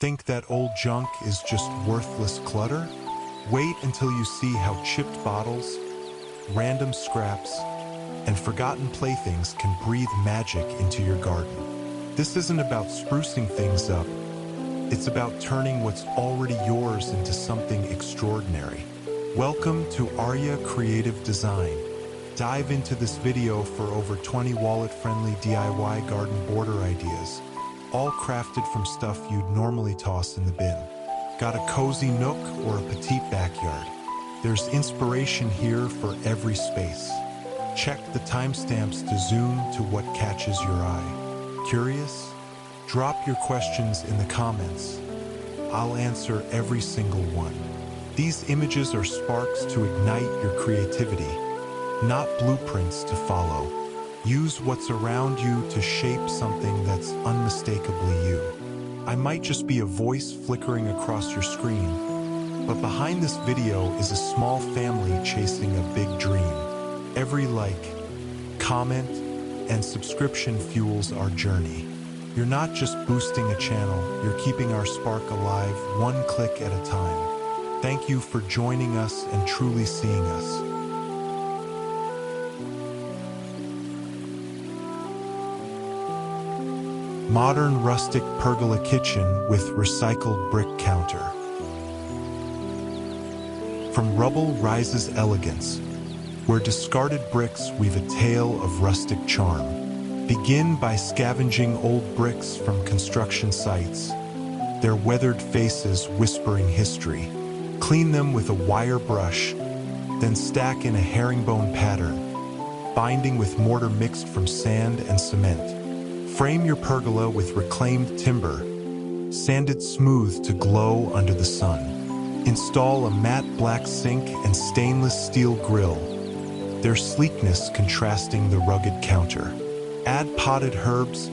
Think that old junk is just worthless clutter? Wait until you see how chipped bottles, random scraps, and forgotten playthings can breathe magic into your garden. This isn't about sprucing things up. It's about turning what's already yours into something extraordinary. Welcome to Arya Creative Design. Dive into this video for over 20 wallet-friendly DIY garden border ideas, all crafted from stuff you'd normally toss in the bin. Got a cozy nook or a petite backyard? There's inspiration here for every space. Check the timestamps to zoom to what catches your eye. Curious? Drop your questions in the comments. I'll answer every single one. These images are sparks to ignite your creativity, not blueprints to follow. Use what's around you to shape something that's unmistakably you. I might just be a voice flickering across your screen, but behind this video is a small family chasing a big dream. Every like, comment, and subscription fuels our journey. You're not just boosting a channel, you're keeping our spark alive one click at a time. Thank you for joining us and truly seeing us. Modern rustic pergola kitchen with recycled brick counter. From rubble rises elegance, where discarded bricks weave a tale of rustic charm. Begin by scavenging old bricks from construction sites, their weathered faces whispering history. Clean them with a wire brush, then stack in a herringbone pattern, binding with mortar mixed from sand and cement. Frame your pergola with reclaimed timber, sanded smooth to glow under the sun. Install a matte black sink and stainless steel grill, their sleekness contrasting the rugged counter. Add potted herbs,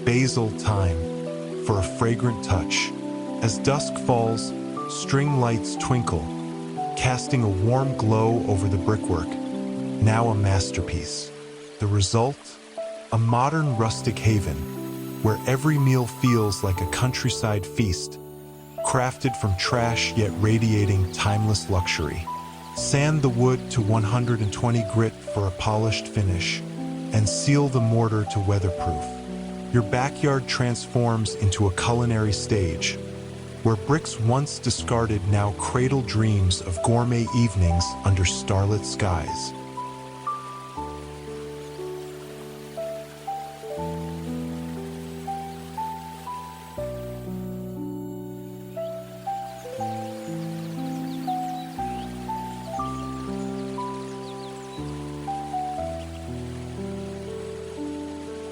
basil, thyme, for a fragrant touch. As dusk falls, string lights twinkle, casting a warm glow over the brickwork, now a masterpiece. The result? A modern rustic haven, where every meal feels like a countryside feast, crafted from trash yet radiating timeless luxury. Sand the wood to 120 grit for a polished finish, and seal the mortar to weatherproof. Your backyard transforms into a culinary stage, where bricks once discarded now cradle dreams of gourmet evenings under starlit skies.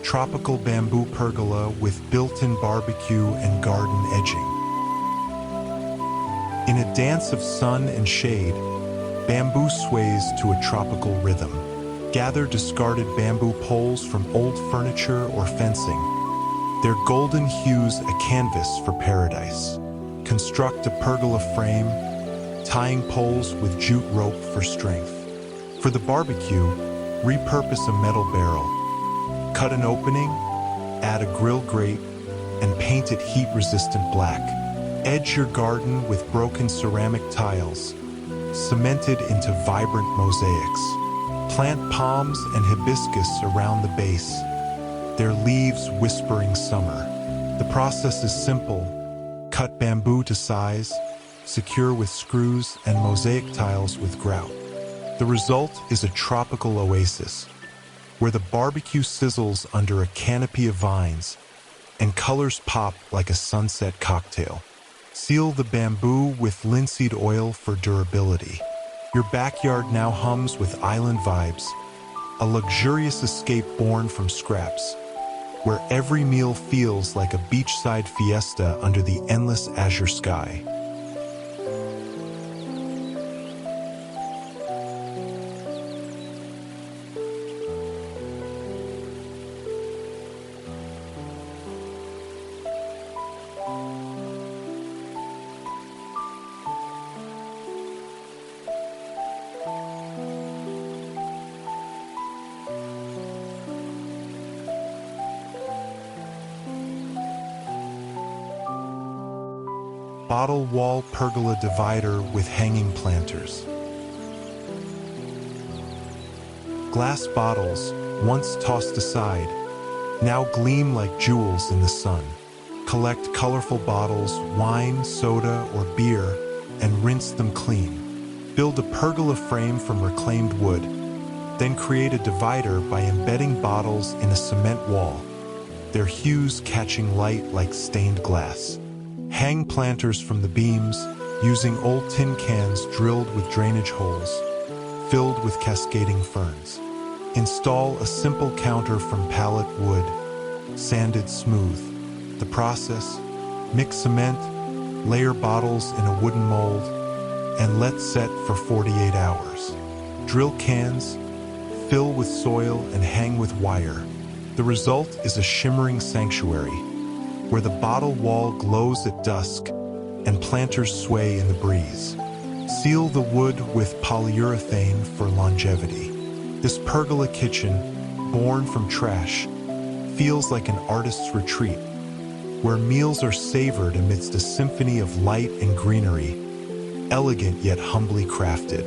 Tropical bamboo pergola with built-in barbecue and garden edging. In a dance of sun and shade, bamboo sways to a tropical rhythm. Gather discarded bamboo poles from old furniture or fencing, their golden hues a canvas for paradise. Construct a pergola frame, tying poles with jute rope for strength. For the barbecue, repurpose a metal barrel. Cut an opening, add a grill grate, and paint it heat-resistant black. Edge your garden with broken ceramic tiles, cemented into vibrant mosaics. Plant palms and hibiscus around the base, their leaves whispering summer. The process is simple. Cut bamboo to size, secure with screws, and mosaic tiles with grout. The result is a tropical oasis, where the barbecue sizzles under a canopy of vines and colors pop like a sunset cocktail. Seal the bamboo with linseed oil for durability. Your backyard now hums with island vibes, a luxurious escape born from scraps, where every meal feels like a beachside fiesta under the endless azure sky. bottle wall pergola divider with hanging planters. Glass bottles, once tossed aside, now gleam like jewels in the sun. Collect colorful bottles, wine, soda, or beer, and rinse them clean. Build a pergola frame from reclaimed wood, then create a divider by embedding bottles in a cement wall, their hues catching light like stained glass. Hang planters from the beams, using old tin cans drilled with drainage holes, filled with cascading ferns. Install a simple counter from pallet wood, sanded smooth. The process: mix cement, layer bottles in a wooden mold, and let set for 48 hours. Drill cans, fill with soil, and hang with wire. The result is a shimmering sanctuary, where the bottle wall glows at dusk and planters sway in the breeze. Seal the wood with polyurethane for longevity. This pergola kitchen, born from trash, feels like an artist's retreat, where meals are savored amidst a symphony of light and greenery, elegant yet humbly crafted.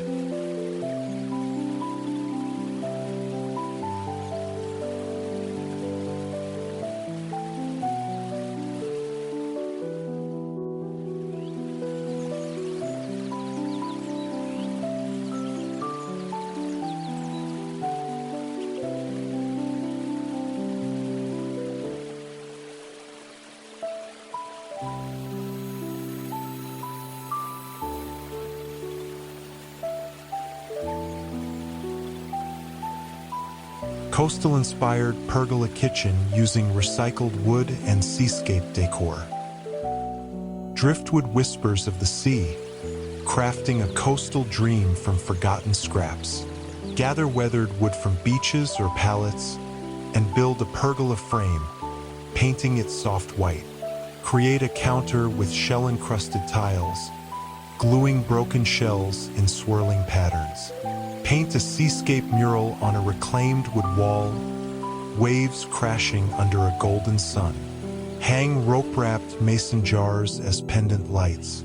Coastal-inspired pergola kitchen using recycled wood and seascape decor. Driftwood whispers of the sea, crafting a coastal dream from forgotten scraps. Gather weathered wood from beaches or pallets and build a pergola frame, painting it soft white. Create a counter with shell-encrusted tiles, gluing broken shells in swirling patterns. Paint a seascape mural on a reclaimed wood wall, waves crashing under a golden sun. Hang rope-wrapped mason jars as pendant lights.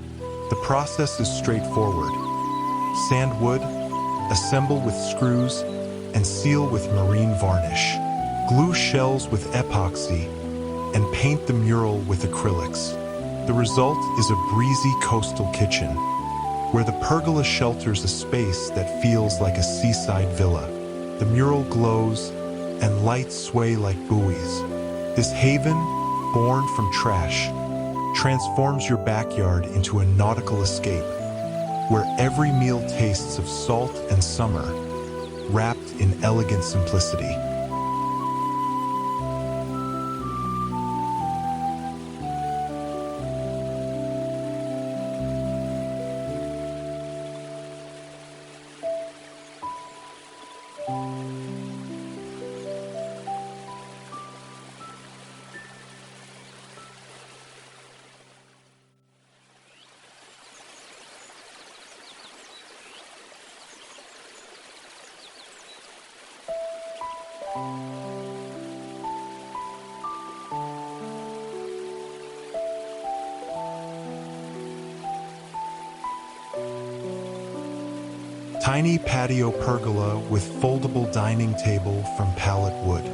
The process is straightforward. Sand wood, assemble with screws, and seal with marine varnish. Glue shells with epoxy, and paint the mural with acrylics. The result is a breezy coastal kitchen, where the pergola shelters a space that feels like a seaside villa. The mural glows, and lights sway like buoys. This haven, born from trash, transforms your backyard into a nautical escape, where every meal tastes of salt and summer, wrapped in elegant simplicity. Tiny patio pergola with foldable dining table from pallet wood.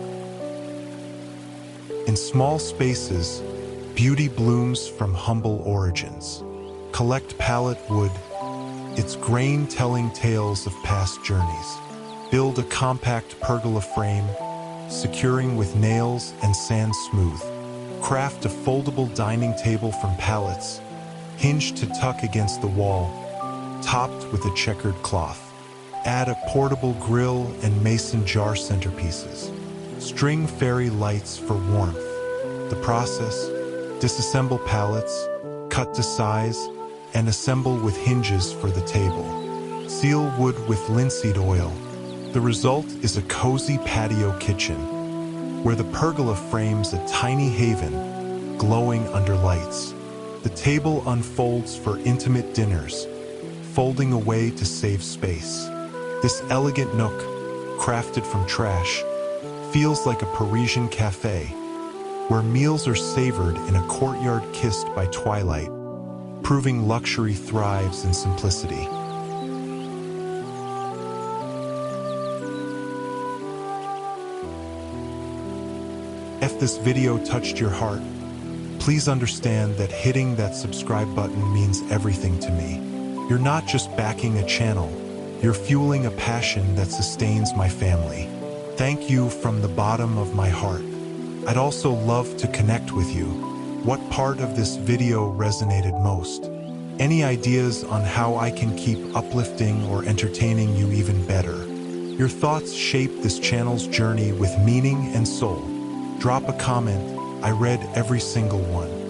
In small spaces, beauty blooms from humble origins. Collect pallet wood, its grain telling tales of past journeys. Build a compact pergola frame, securing with nails and sand smooth. Craft a foldable dining table from pallets, hinged to tuck against the wall, topped with a checkered cloth. Add a portable grill and mason jar centerpieces. String fairy lights for warmth. The process: disassemble pallets, cut to size, and assemble with hinges for the table. Seal wood with linseed oil. The result is a cozy patio kitchen, where the pergola frames a tiny haven, glowing under lights. The table unfolds for intimate dinners, folding away to save space. This elegant nook, crafted from trash, feels like a Parisian cafe, where meals are savored in a courtyard kissed by twilight, proving luxury thrives in simplicity. If this video touched your heart, please understand that hitting that subscribe button means everything to me. You're not just backing a channel, you're fueling a passion that sustains my family. Thank you from the bottom of my heart. I'd also love to connect with you. What part of this video resonated most? Any ideas on how I can keep uplifting or entertaining you even better? Your thoughts shape this channel's journey with meaning and soul. Drop a comment. I read every single one.